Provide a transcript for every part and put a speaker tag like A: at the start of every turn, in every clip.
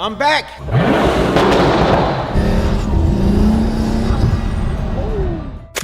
A: I'm back!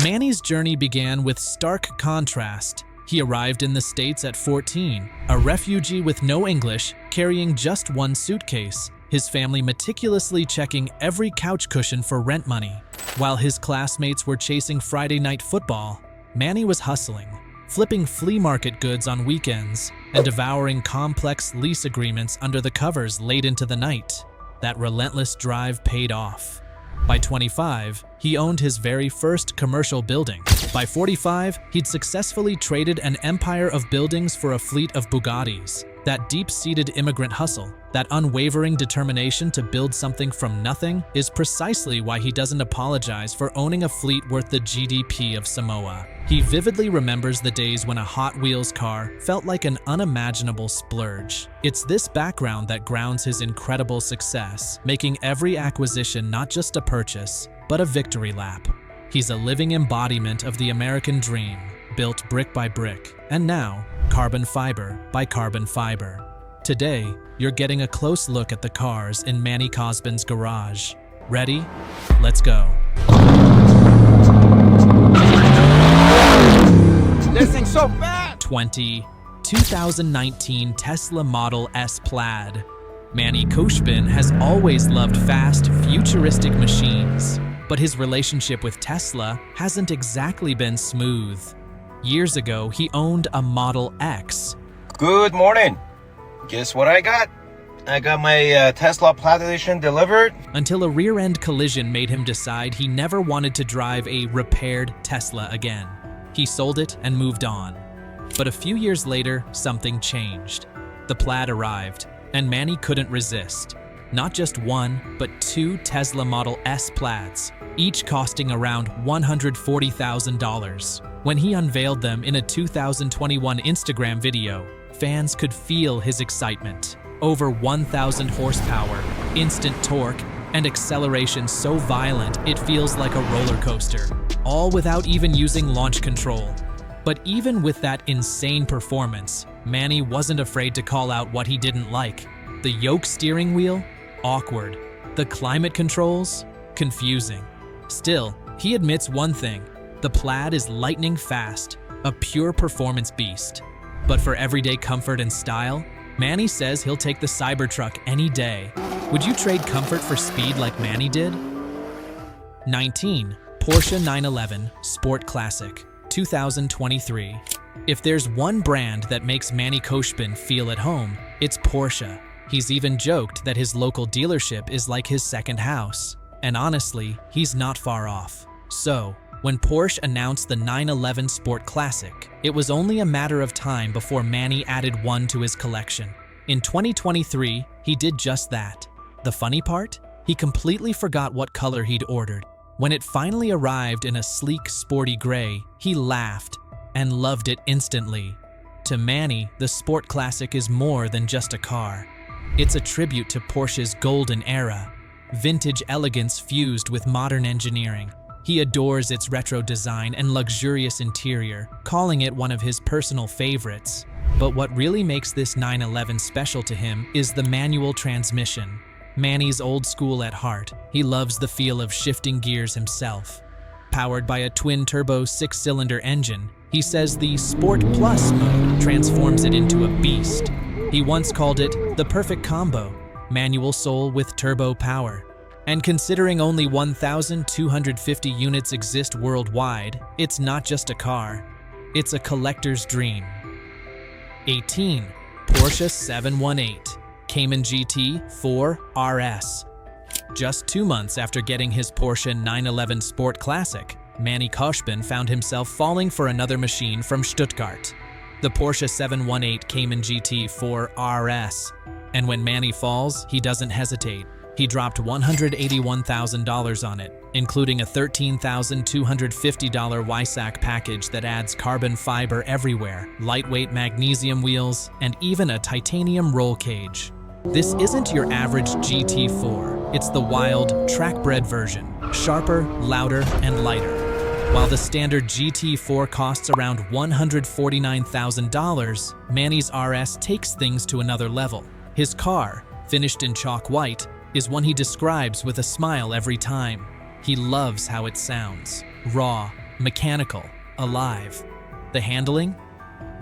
B: Manny's journey began with stark contrast. He arrived in the States at 14, a refugee with no English, carrying just one suitcase, his family meticulously checking every couch cushion for rent money. While his classmates were chasing Friday night football, Manny was hustling, flipping flea market goods on weekends, and devouring complex lease agreements under the covers late into the night. That relentless drive paid off. By 25, he owned his very first commercial building. By 45, he'd successfully traded an empire of buildings for a fleet of Bugattis. That deep-seated immigrant hustle, that unwavering determination to build something from nothing, is precisely why he doesn't apologize for owning a fleet worth the GDP of Samoa. He vividly remembers the days when a Hot Wheels car felt like an unimaginable splurge. It's this background that grounds his incredible success, making every acquisition not just a purchase, but a victory lap. He's a living embodiment of the American dream, built brick by brick, and now, carbon fiber by carbon fiber. Today, you're getting a close look at the cars in Manny Khoshbin's garage. Ready? Let's go.
A: This thing's so fast!
B: 2019 Tesla Model S Plaid. Manny Khoshbin has always loved fast, futuristic machines, but his relationship with Tesla hasn't exactly been smooth. Years ago, he owned a Model X.
A: Good morning. Guess what I got? I got my Tesla Plaid Edition delivered.
B: Until a rear-end collision made him decide he never wanted to drive a repaired Tesla again. He sold it and moved on. But a few years later, something changed. The Plaid arrived, and Manny couldn't resist. Not just one, but two Tesla Model S Plaids, each costing around $140,000. When he unveiled them in a 2021 Instagram video, fans could feel his excitement. Over 1,000 horsepower, instant torque, and acceleration so violent it feels like a roller coaster, all without even using launch control. But even with that insane performance, Manny wasn't afraid to call out what he didn't like. The yoke steering wheel? Awkward. The climate controls? Confusing. Still, he admits one thing. The Plaid is lightning fast, a pure performance beast. But for everyday comfort and style, Manny says he'll take the Cybertruck any day. Would you trade comfort for speed like Manny did? 19. Porsche 911 Sport Classic, 2023. If there's one brand that makes Manny Khoshbin feel at home, it's Porsche. He's even joked that his local dealership is like his second house. And honestly, he's not far off. So, when Porsche announced the 911 Sport Classic, it was only a matter of time before Manny added one to his collection. In 2023, he did just that. The funny part? He completely forgot what color he'd ordered. When it finally arrived in a sleek, sporty gray, he laughed and loved it instantly. To Manny, the Sport Classic is more than just a car. It's a tribute to Porsche's golden era, vintage elegance fused with modern engineering. He adores its retro design and luxurious interior, calling it one of his personal favorites. But what really makes this 911 special to him is the manual transmission. Manny's old school at heart, he loves the feel of shifting gears himself. Powered by a twin-turbo 6-cylinder engine, he says the Sport Plus mode transforms it into a beast. He once called it the perfect combo, manual soul with turbo power. And considering only 1,250 units exist worldwide, it's not just a car, it's a collector's dream. 18. Porsche 718 Cayman GT4 RS. Just 2 months after getting his Porsche 911 Sport Classic, Manny Khoshbin found himself falling for another machine from Stuttgart, the Porsche 718 Cayman GT4 RS. And when Manny falls, he doesn't hesitate. He dropped $181,000 on it, including a $13,250 WISAC package that adds carbon fiber everywhere, lightweight magnesium wheels, and even a titanium roll cage. This isn't your average GT4, it's the wild, track-bred version, sharper, louder, and lighter. While the standard GT4 costs around $149,000, Manny's RS takes things to another level. His car, finished in chalk white, is one he describes with a smile every time. He loves how it sounds. Raw, mechanical, alive. The handling?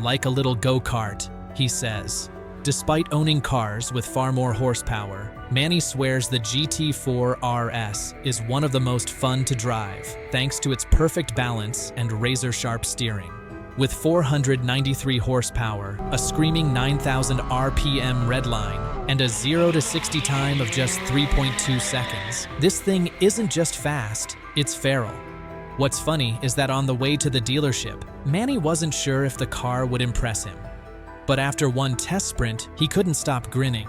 B: Like a little go-kart, he says. Despite owning cars with far more horsepower, Manny swears the GT4 RS is one of the most fun to drive, thanks to its perfect balance and razor-sharp steering. With 493 horsepower, a screaming 9,000 RPM redline, and a 0 to 60 time of just 3.2 seconds, this thing isn't just fast, it's feral. What's funny is that on the way to the dealership, Manny wasn't sure if the car would impress him. But after one test sprint, he couldn't stop grinning.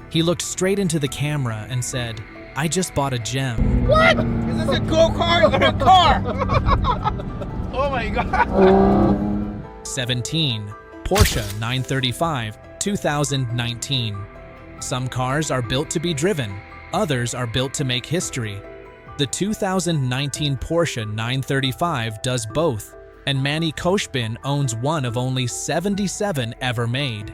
B: He looked straight into the camera and said, "I just bought a gem."
A: What? Is this a go-kart or a car? Oh my God.
B: 17. Porsche 935, 2019. Some cars are built to be driven, others are built to make history. The 2019 Porsche 935 does both, and Manny Khoshbin owns one of only 77 ever made.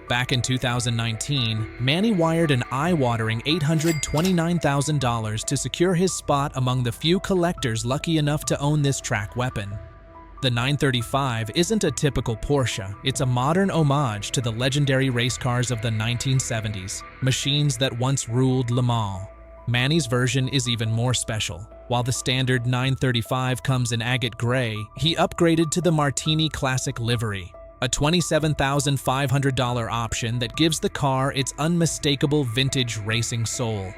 B: Back in 2019, Manny wired an eye-watering $829,000 to secure his spot among the few collectors lucky enough to own this track weapon. The 935 isn't a typical Porsche, it's a modern homage to the legendary race cars of the 1970s, machines that once ruled Le Mans. Manny's version is even more special. While the standard 935 comes in agate gray, he upgraded to the Martini Classic livery, a $27,500 option that gives the car its unmistakable vintage racing soul.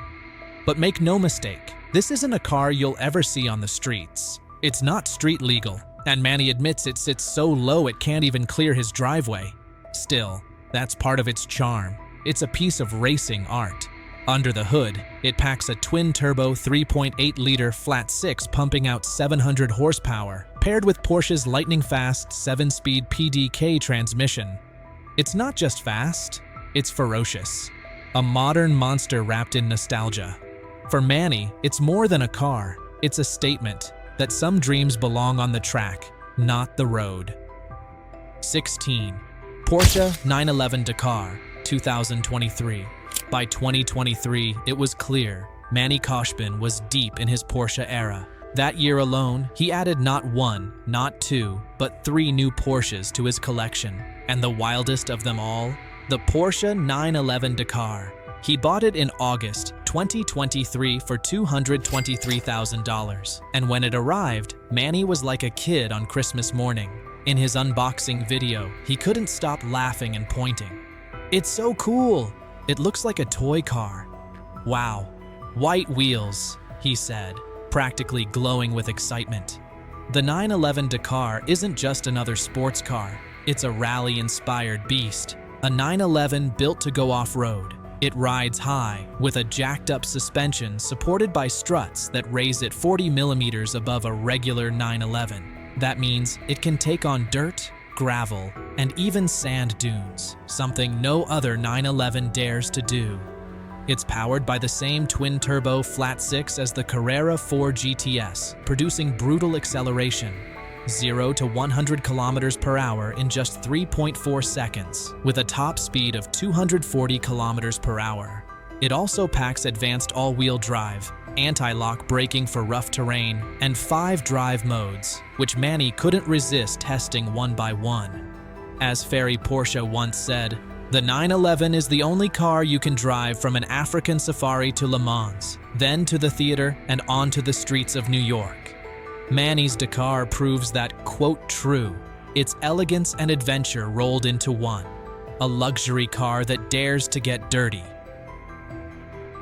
B: But make no mistake, this isn't a car you'll ever see on the streets. It's not street legal, and Manny admits it sits so low it can't even clear his driveway. Still, that's part of its charm. It's a piece of racing art. Under the hood, it packs a twin-turbo 3.8-liter flat-six pumping out 700 horsepower, paired with Porsche's lightning-fast 7-speed PDK transmission. It's not just fast, it's ferocious. A modern monster wrapped in nostalgia. For Manny, it's more than a car. It's a statement that some dreams belong on the track, not the road. 16. Porsche 911 Dakar, 2023. By 2023, it was clear Manny Khoshbin was deep in his Porsche era. That year alone, he added not one, not two, but 3 new Porsches to his collection. And the wildest of them all? The Porsche 911 Dakar. He bought it in August 2023 for $223,000. And when it arrived, Manny was like a kid on Christmas morning. In his unboxing video, he couldn't stop laughing and pointing. "It's so cool! It looks like a toy car." "Wow, white wheels," he said, practically glowing with excitement. The 911 Dakar isn't just another sports car, it's a rally-inspired beast. A 911 built to go off-road. It rides high, with a jacked-up suspension supported by struts that raise it 40 millimeters above a regular 911. That means it can take on dirt, gravel, and even sand dunes, something no other 911 dares to do. It's powered by the same twin-turbo flat-six as the Carrera 4 GTS, producing brutal acceleration, 0 to 100 kilometers per hour in just 3.4 seconds, with a top speed of 240 kilometers per hour. It also packs advanced all-wheel drive, anti-lock braking for rough terrain, and 5 drive modes, which Manny couldn't resist testing one by one. As Ferry Porsche once said, "The 911 is the only car you can drive from an African safari to Le Mans, then to the theater and onto the streets of New York." Manny's Dakar proves that, quote, true. It's elegance and adventure rolled into one. A luxury car that dares to get dirty.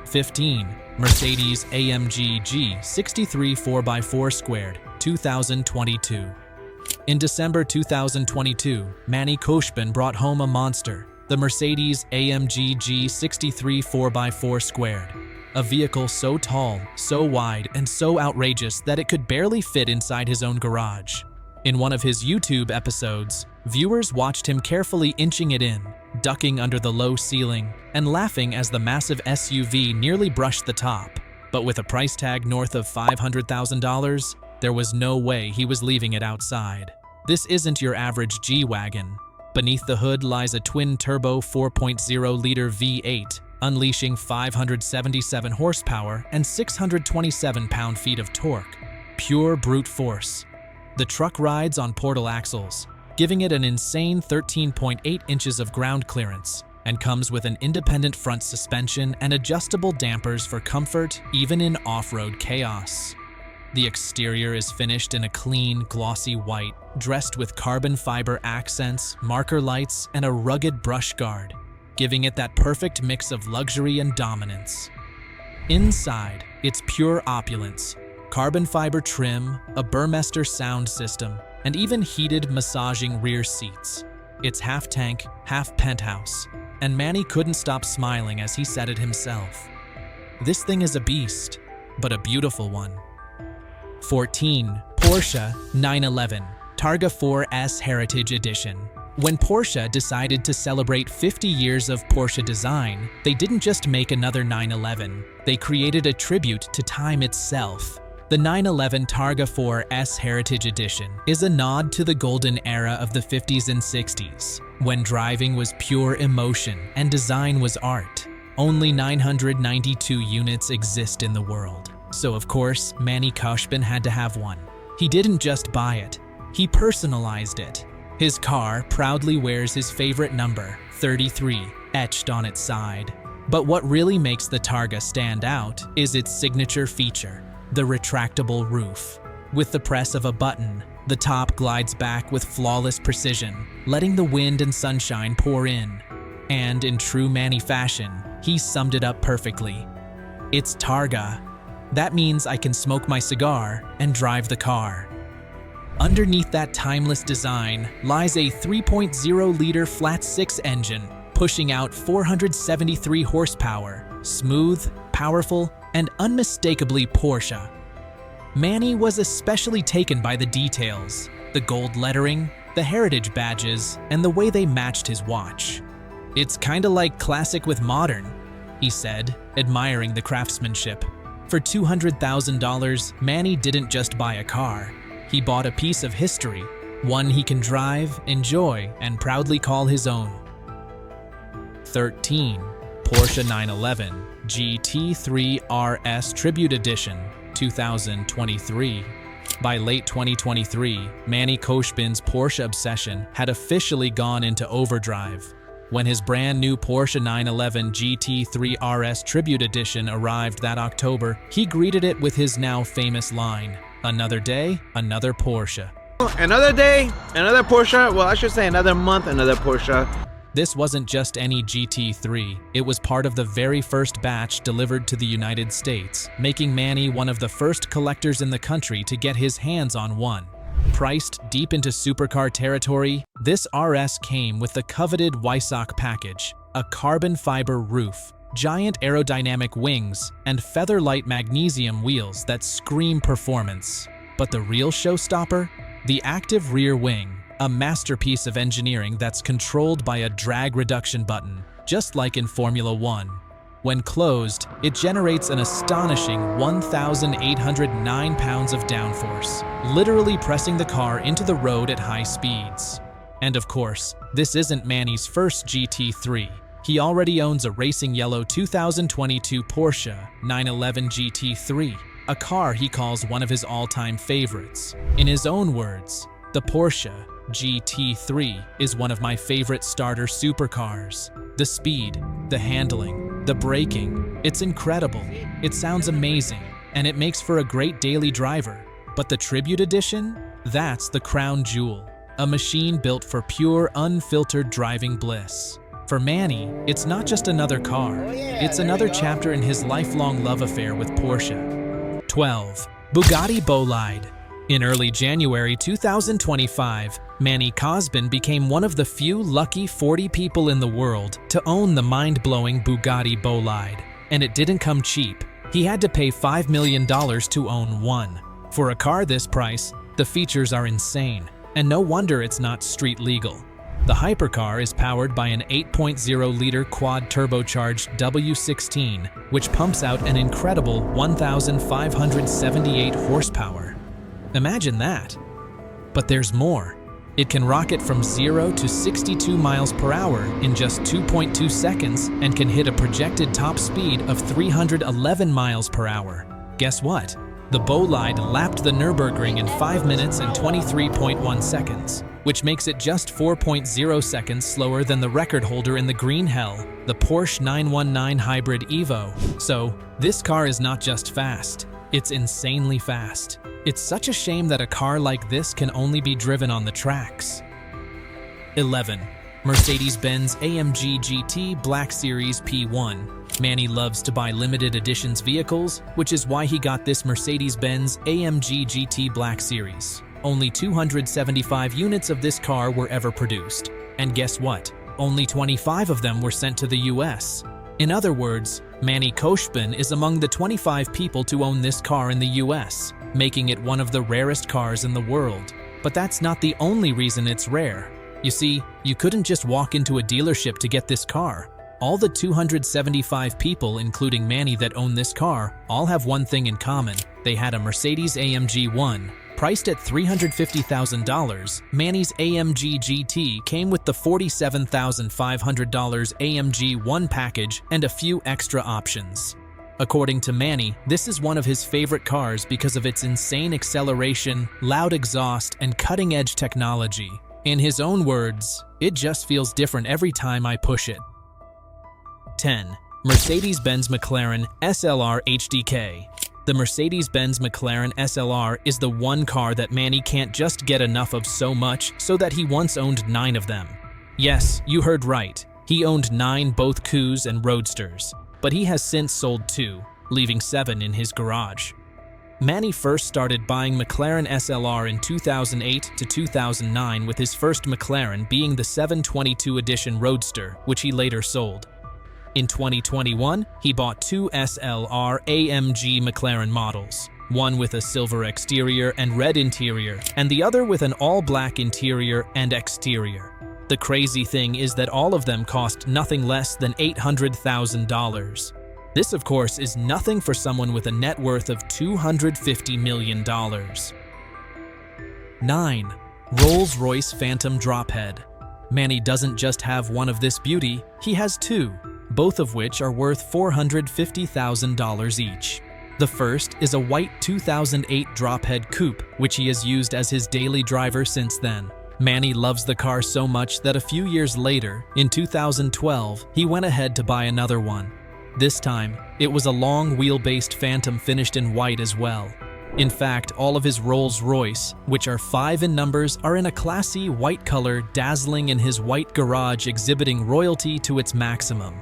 B: 15. Mercedes-AMG G63 4x4 squared, 2022. In December 2022, Manny Khoshbin brought home a monster, the Mercedes-AMG G63 4x4 squared. A vehicle so tall, so wide, and so outrageous that it could barely fit inside his own garage. In one of his YouTube episodes, viewers watched him carefully inching it in, ducking under the low ceiling, and laughing as the massive SUV nearly brushed the top. But with a price tag north of $500,000, there was no way he was leaving it outside. This isn't your average G-Wagon. Beneath the hood lies a twin-turbo 4.0-liter V8, unleashing 577 horsepower and 627 pound-feet of torque. Pure brute force. The truck rides on portal axles, giving it an insane 13.8 inches of ground clearance, and comes with an independent front suspension and adjustable dampers for comfort even in off-road chaos. The exterior is finished in a clean, glossy white, dressed with carbon fiber accents, marker lights, and a rugged brush guard, giving it that perfect mix of luxury and dominance. Inside, it's pure opulence. Carbon fiber trim, a Burmester sound system, and even heated massaging rear seats. It's half tank, half penthouse, and Manny couldn't stop smiling as he said it himself. This thing is a beast, but a beautiful one. 14. Porsche 911 Targa 4S Heritage Edition. When Porsche decided to celebrate 50 years of Porsche design, they didn't just make another 911, they created a tribute to time itself. The 911 Targa 4S Heritage Edition is a nod to the golden era of the 50s and 60s, when driving was pure emotion and design was art. Only 992 units exist in the world, so of course, Manny Khoshbin had to have one. He didn't just buy it, he personalized it. His car proudly wears his favorite number, 33, etched on its side. But what really makes the Targa stand out is its signature feature, the retractable roof. With the press of a button, the top glides back with flawless precision, letting the wind and sunshine pour in. And in true Manny fashion, he summed it up perfectly. It's Targa. That means I can smoke my cigar and drive the car. Underneath that timeless design lies a 3.0-liter flat-six engine, pushing out 473 horsepower, smooth, powerful, and unmistakably Porsche. Manny was especially taken by the details, the gold lettering, the heritage badges, and the way they matched his watch. "It's kinda like classic with modern," he said, admiring the craftsmanship. For $200,000, Manny didn't just buy a car. He bought a piece of history, one he can drive, enjoy, and proudly call his own. 13. Porsche 911 GT3 RS Tribute Edition 2023. By late 2023, Manny Khoshbin's Porsche obsession had officially gone into overdrive. When his brand new Porsche 911 GT3 RS Tribute Edition arrived that October, he greeted it with his now famous line, "Another day, another Porsche."
C: Another day, another Porsche. Well, I should say another month, another Porsche.
B: This wasn't just any GT3, it was part of the very first batch delivered to the United States, making Manny one of the first collectors in the country to get his hands on one. Priced deep into supercar territory, this RS came with the coveted Weissach package, a carbon fiber roof, giant aerodynamic wings, and feather-light magnesium wheels that scream performance. But the real showstopper? The active rear wing, a masterpiece of engineering that's controlled by a drag reduction button, just like in Formula One. When closed, it generates an astonishing 1,809 pounds of downforce, literally pressing the car into the road at high speeds. And of course, this isn't Manny's first GT3. He already owns a racing yellow 2022 Porsche 911 GT3, a car he calls one of his all-time favorites. In his own words, the Porsche GT3 is one of my favorite starter supercars. The speed, the handling, the braking, it's incredible. It sounds amazing, and it makes for a great daily driver. But the Tribute Edition? That's the crown jewel. A machine built for pure, unfiltered driving bliss. For Manny, it's not just another car. It's another chapter in his lifelong love affair with Porsche. 12. Bugatti Bolide. In early January 2025, Manny Khoshbin became one of the few lucky 40 people in the world to own the mind-blowing Bugatti Bolide. And it didn't come cheap. He had to pay $5 million to own one. For a car this price, the features are insane, and no wonder it's not street legal. The hypercar is powered by an 8.0-liter quad-turbocharged W16, which pumps out an incredible 1,578 horsepower. Imagine that. But there's more. It can rocket from 0 to 62 miles per hour in just 2.2 seconds and can hit a projected top speed of 311 miles per hour. Guess what? The Bolide lapped the Nürburgring in 5 minutes and 23.1 seconds, which makes it just 4.0 seconds slower than the record holder in the green hell, the Porsche 919 Hybrid Evo. So, this car is not just fast, it's insanely fast. It's such a shame that a car like this can only be driven on the tracks. 11. Mercedes-Benz AMG GT Black Series P1. Manny loves to buy limited editions vehicles, which is why he got this Mercedes-Benz AMG GT Black Series. Only 275 units of this car were ever produced. And guess what? Only 25 of them were sent to the US. In other words, Manny Khoshbin is among the 25 people to own this car in the US, making it one of the rarest cars in the world. But that's not the only reason it's rare. You see, you couldn't just walk into a dealership to get this car. All the 275 people, including Manny, that own this car, all have one thing in common. They had a Mercedes-AMG 1. Priced at $350,000, Manny's AMG GT came with the $47,500 AMG 1 package and a few extra options. According to Manny, this is one of his favorite cars because of its insane acceleration, loud exhaust, and cutting-edge technology. In his own words, "It just feels different every time I push it." 10. Mercedes-Benz McLaren SLR HDK. The Mercedes-Benz McLaren SLR is the one car that Manny can't just get enough of so much so that he once owned 9 of them. Yes, you heard right. He owned 9, both coupes and roadsters. But he has since sold 2, leaving 7 in his garage. Manny first started buying McLaren SLR in 2008 to 2009, with his first McLaren being the 722 edition Roadster, which he later sold. In 2021, he bought 2 SLR AMG McLaren models, one with a silver exterior and red interior, and the other with an all-black interior and exterior. The crazy thing is that all of them cost nothing less than $800,000. This, of course, is nothing for someone with a net worth of $250 million. 9. Rolls-Royce Phantom Drophead. Manny doesn't just have one of this beauty, he has 2, both of which are worth $450,000 each. The first is a white 2008 Drophead coupe, which he has used as his daily driver since then. Manny loves the car so much that a few years later, in 2012, he went ahead to buy another one. This time, it was a long wheel-based Phantom finished in white as well. In fact, all of his Rolls-Royce, which are 5 in numbers, are in a classy white color, dazzling in his white garage, exhibiting royalty to its maximum.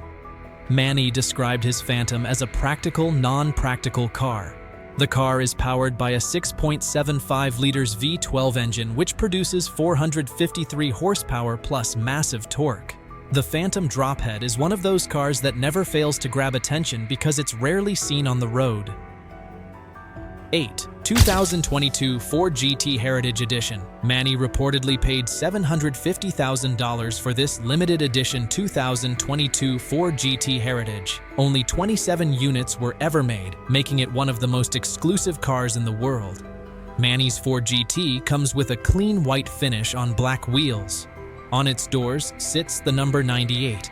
B: Manny described his Phantom as a practical, non-practical car. The car is powered by a 6.75 liters V12 engine, which produces 453 horsepower plus massive torque. The Phantom Drophead is one of those cars that never fails to grab attention because it's rarely seen on the road. 8. 2022 Ford GT Heritage Edition. Manny reportedly paid $750,000 for this limited edition 2022 Ford GT Heritage. Only 27 units were ever made, making it one of the most exclusive cars in the world. Manny's Ford GT comes with a clean white finish on black wheels. On its doors sits the number 98.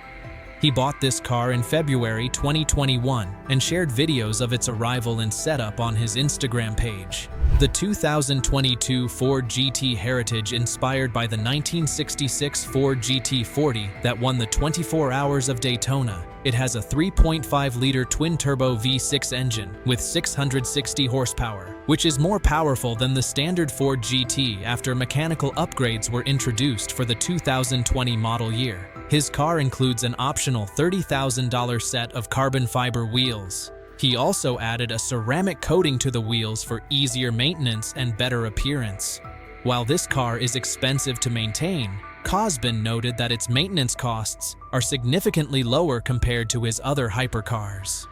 B: He bought this car in February 2021 and shared videos of its arrival and setup on his Instagram page. The 2022 Ford GT Heritage, inspired by the 1966 Ford GT40 that won the 24 Hours of Daytona. It has a 3.5-liter twin-turbo V6 engine with 660 horsepower, which is more powerful than the standard Ford GT after mechanical upgrades were introduced for the 2020 model year. His car includes an optional $30,000 set of carbon fiber wheels. He also added a ceramic coating to the wheels for easier maintenance and better appearance. While this car is expensive to maintain, Khoshbin noted that its maintenance costs are significantly lower compared to his other hypercars.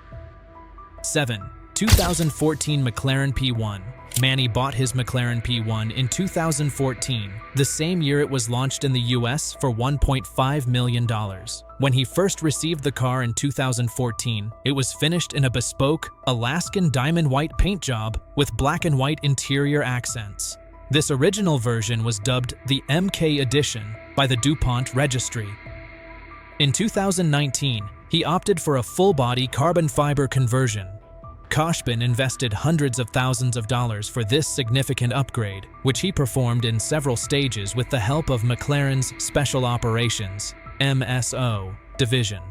B: 7. 2014 McLaren P1. Manny bought his McLaren P1 in 2014, the same year it was launched in the US for $1.5 million. When he first received the car in 2014, it was finished in a bespoke, Alaskan diamond white paint job with black and white interior accents. This original version was dubbed the MK Edition by the DuPont Registry. In 2019, he opted for a full-body carbon fiber conversion. Khoshbin invested hundreds of thousands of dollars for this significant upgrade, which he performed in several stages with the help of McLaren's Special Operations (MSO) division.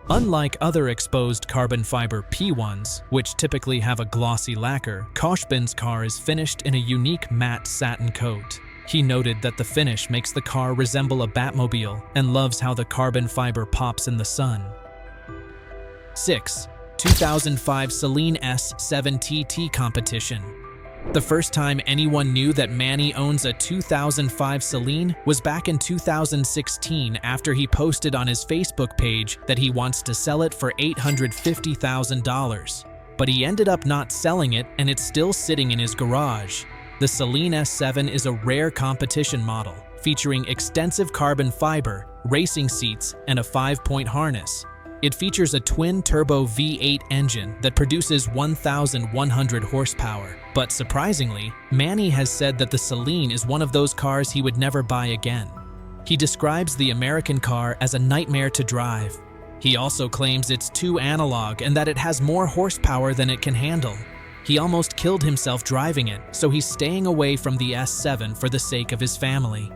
B: Unlike other exposed carbon fiber P1s, which typically have a glossy lacquer, Khoshbin's car is finished in a unique matte satin coat. He noted that the finish makes the car resemble a Batmobile and loves how the carbon fiber pops in the sun. 6. 2005 Saleen S7 TT Competition. The first time anyone knew that Manny owns a 2005 Saleen was back in 2016 after he posted on his Facebook page that he wants to sell it for $850,000. But he ended up not selling it, and it's still sitting in his garage. The Saleen S7 is a rare competition model, featuring extensive carbon fiber, racing seats, and a 5-point harness. It features a twin-turbo V8 engine that produces 1,100 horsepower. But surprisingly, Manny has said that the Saleen is one of those cars he would never buy again. He describes the American car as a nightmare to drive. He also claims it's too analog and that it has more horsepower than it can handle. He almost killed himself driving it, so he's staying away from the S7 for the sake of his family.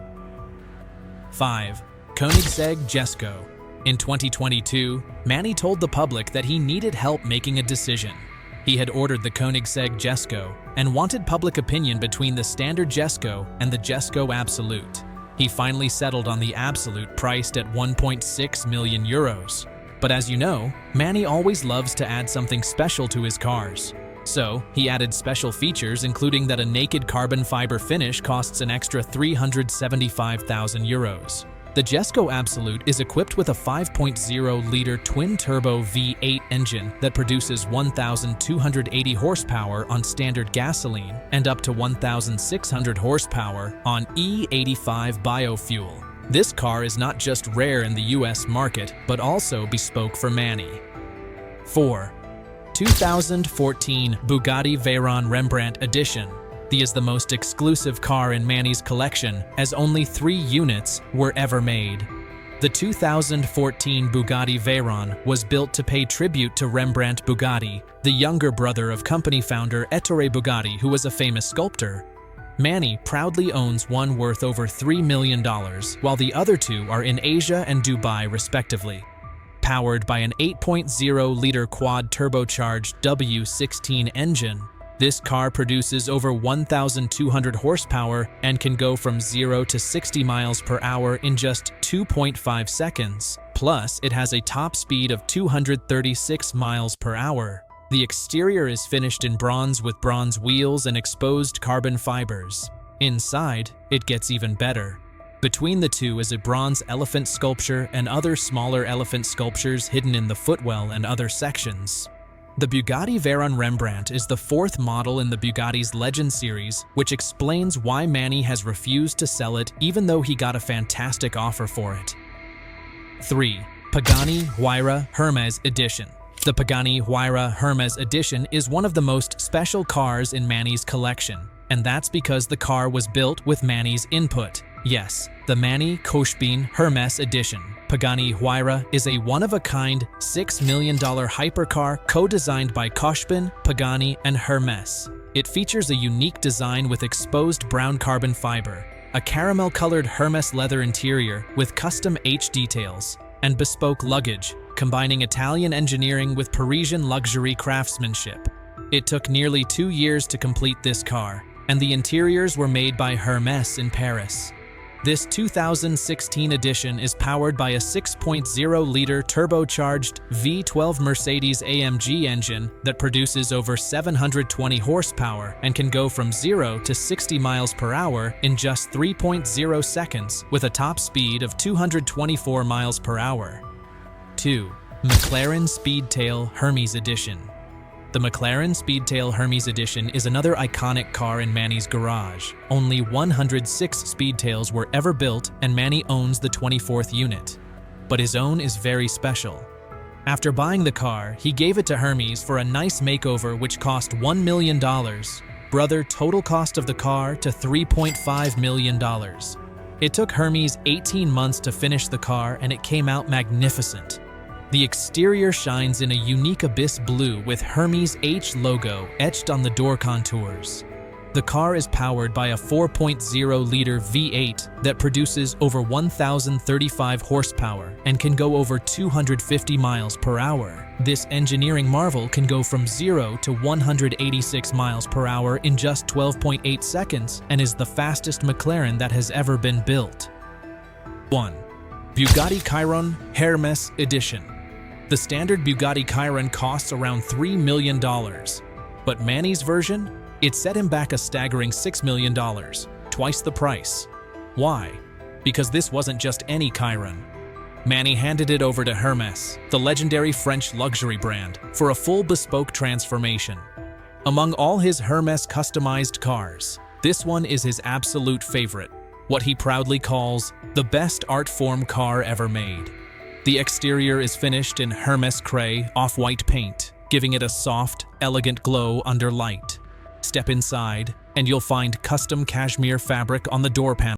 B: 5. Koenigsegg Jesko. In 2022, Manny told the public that he needed help making a decision. He had ordered the Koenigsegg Jesko and wanted public opinion between the standard Jesko and the Jesko Absolute. He finally settled on the Absolute, priced at 1.6 million euros. But as you know, Manny always loves to add something special to his cars. So, he added special features, including that a naked carbon fiber finish costs an extra 375,000 euros. The Jesko Absolute is equipped with a 5.0-liter twin-turbo V8 engine that produces 1,280 horsepower on standard gasoline and up to 1,600 horsepower on E85 biofuel. This car is not just rare in the US market, but also bespoke for Manny. 4. 2014 Bugatti Veyron Rembrandt Edition. This is the most exclusive car in Manny's collection, as only 3 units were ever made. The 2014 Bugatti Veyron was built to pay tribute to Rembrandt Bugatti, the younger brother of company founder Ettore Bugatti, who was a famous sculptor. Manny proudly owns one worth over $3 million, while the other 2 are in Asia and Dubai respectively. Powered by an 8.0-liter quad-turbocharged W16 engine, this car produces over 1,200 horsepower and can go from 0 to 60 miles per hour in just 2.5 seconds. Plus, it has a top speed of 236 miles per hour. The exterior is finished in bronze with bronze wheels and exposed carbon fibers. Inside, it gets even better. Between the 2 is a bronze elephant sculpture and other smaller elephant sculptures hidden in the footwell and other sections. The Bugatti Veyron Rembrandt is the 4th model in the Bugatti's Legend series, which explains why Manny has refused to sell it even though he got a fantastic offer for it. 3. Pagani Huayra Hermès Edition. The Pagani Huayra Hermès Edition is one of the most special cars in Manny's collection, and that's because the car was built with Manny's input. Yes, the Manny Khoshbin Hermès Edition. Pagani Huayra is a one-of-a-kind $6 million hypercar co-designed by Khoshbin, Pagani, and Hermes. It features a unique design with exposed brown carbon fiber, a caramel-colored Hermes leather interior with custom H details, and bespoke luggage, combining Italian engineering with Parisian luxury craftsmanship. It took nearly 2 years to complete this car, and the interiors were made by Hermes in Paris. This 2016 edition is powered by a 6.0-liter turbocharged V12 Mercedes-AMG engine that produces over 720 horsepower and can go from 0 to 60 miles per hour in just 3.0 seconds with a top speed of 224 miles per hour. 2. McLaren Speedtail Hermès Edition. The McLaren Speedtail Hermès Edition is another iconic car in Manny's garage. Only 106 Speedtails were ever built, and Manny owns the 24th unit. But his own is very special. After buying the car, he gave it to Hermes for a nice makeover which cost $1 million. Brother, total cost of the car to $3.5 million. It took Hermes 18 months to finish the car, and it came out magnificent. The exterior shines in a unique abyss blue with Hermes H logo etched on the door contours. The car is powered by a 4.0-liter V8 that produces over 1,035 horsepower and can go over 250 miles per hour. This engineering marvel can go from 0 to 186 miles per hour in just 12.8 seconds and is the fastest McLaren that has ever been built. 1. Bugatti Chiron Hermès Edition. The standard Bugatti Chiron costs around $3 million, but Manny's version? It set him back a staggering $6 million, twice the price. Why? Because this wasn't just any Chiron. Manny handed it over to Hermes, the legendary French luxury brand, for a full bespoke transformation. Among all his Hermes customized cars, this one is his absolute favorite, what he proudly calls the best art form car ever made. The exterior is finished in Hermes Cray off-white paint, giving it a soft, elegant glow under light. Step inside, and you'll find custom cashmere fabric on the door panel.